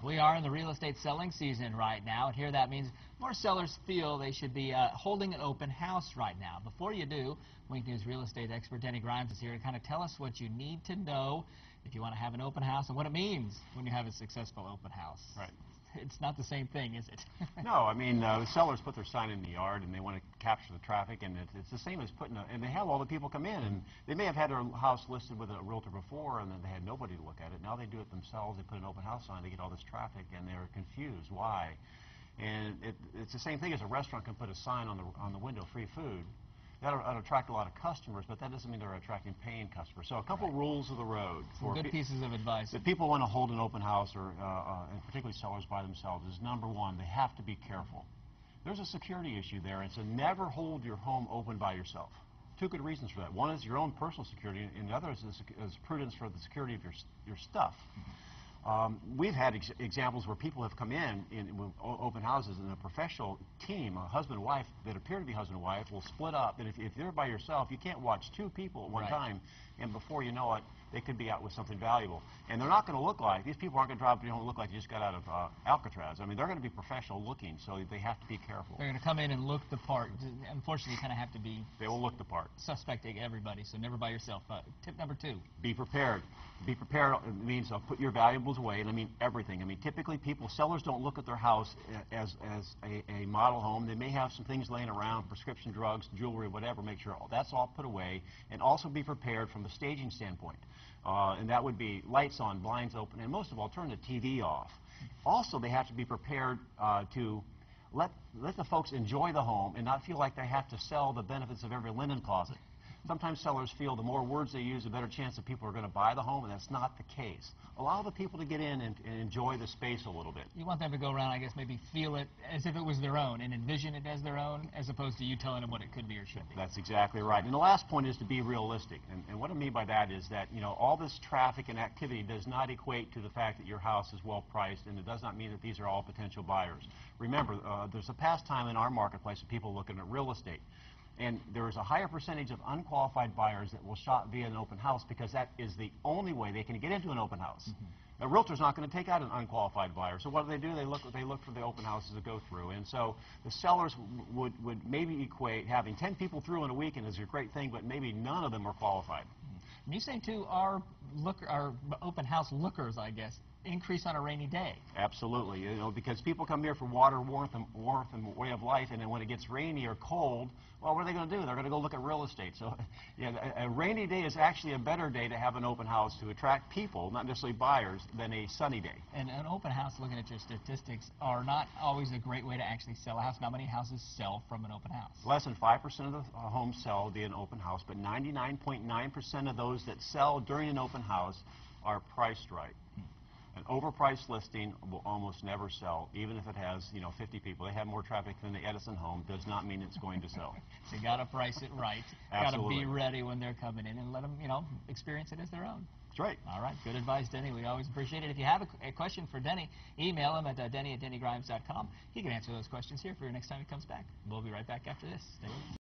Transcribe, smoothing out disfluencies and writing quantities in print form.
We are in the real estate selling season right now, and here that means more sellers feel they should be holding an open house right now. Before you do, Wink News real estate expert Denny Grimes is here to kind of tell us what you need to know if you want to have an open house and what it means when you have a successful open house. Right. It's not the same thing, is it? No, I mean, the sellers put their sign in the yard and they want to capture the traffic, and it's the same as putting and they have all the people come in, and they may have had their house listed with a realtor before and then they had nobody to look at it. Now they do it themselves. They put an open house sign, they get all this traffic, and they're confused. Why? And it's the same thing as a restaurant can put a sign on the window, free food. That'll attract a lot of customers, but that doesn't mean they're attracting paying customers. So a couple rules of the road for good pieces of advice. If people want to hold an open house, or and particularly sellers by themselves, is number one, they have to be careful. There's a security issue there, and so never hold your home open by yourself. Two good reasons for that. One is your own personal security, and the other is prudence for the security of your stuff. We've had examples where people have come in open houses, and a professional team, a husband and wife that appear to be husband and wife, will split up. And if you're by yourself, you can't watch two people at one time, and before you know it, they could be out with something valuable. And they're not going to look like, these people aren't going to drive up to your home and look like you just got out of Alcatraz. I mean, they're going to be professional looking, so they have to be careful. They're going to come in and look the part. Unfortunately, you kind of have to be... They will look the part. Suspecting everybody, so never by yourself. Tip number 2. Be prepared. Be prepared means put your valuables away, and I mean everything. I mean, typically sellers don't look at their house as a model home. They may have some things laying around, prescription drugs, jewelry, whatever. Make sure that's all put away, and also be prepared from the staging standpoint. And that would be lights on, blinds open, and most of all, turn the TV off. Also, they have to be prepared to let the folks enjoy the home and not feel like they have to sell the benefits of every linen closet. Sometimes sellers feel the more words they use, the better chance that people are going to buy the home, and that's not the case. Allow the people to get in and enjoy the space a little bit. You want them to go around, I guess, maybe feel it as if it was their own and envision it as their own, as opposed to you telling them what it could be or should be. That's exactly right. And the last point is to be realistic. And what I mean by that is that, you know, all this traffic and activity does not equate to the fact that your house is well priced, and it does not mean that these are all potential buyers. Remember, there's a pastime in our marketplace of people looking at real estate. And there is a higher percentage of unqualified buyers that will shop via an open house because that is the only way they can get into an open house. A realtor's not going to take out an unqualified buyer. So what do? They look for the open houses to go through. And so the sellers would maybe equate having 10 people through in a weekend is a great thing, but maybe none of them are qualified. And you say, too, our open house lookers, I guess, increase on a rainy day. Absolutely, you know, because people come here for water, warmth, and way of life, and then when it gets rainy or cold, well, what are they going to do? They're going to go look at real estate. So, yeah, a rainy day is actually a better day to have an open house to attract people, not necessarily buyers, than a sunny day. And an open house, looking at your statistics, are not always a great way to actually sell a house. Not many houses sell from an open house. Less than 5% of the homes sell via an open house, but 99.9% of those that sell during an open house are priced right. An overpriced listing will almost never sell, even if it has, 50 people. They have more traffic than the Edison home. Does not mean it's going to sell. So you got to price it right. Got to be ready when they're coming in and let them, experience it as their own. That's right. All right. Good advice, Denny. We always appreciate it. If you have a question for Denny, email him at denny@dennygrimes.com. He can answer those questions here for you next time he comes back. We'll be right back after this. Stay with us.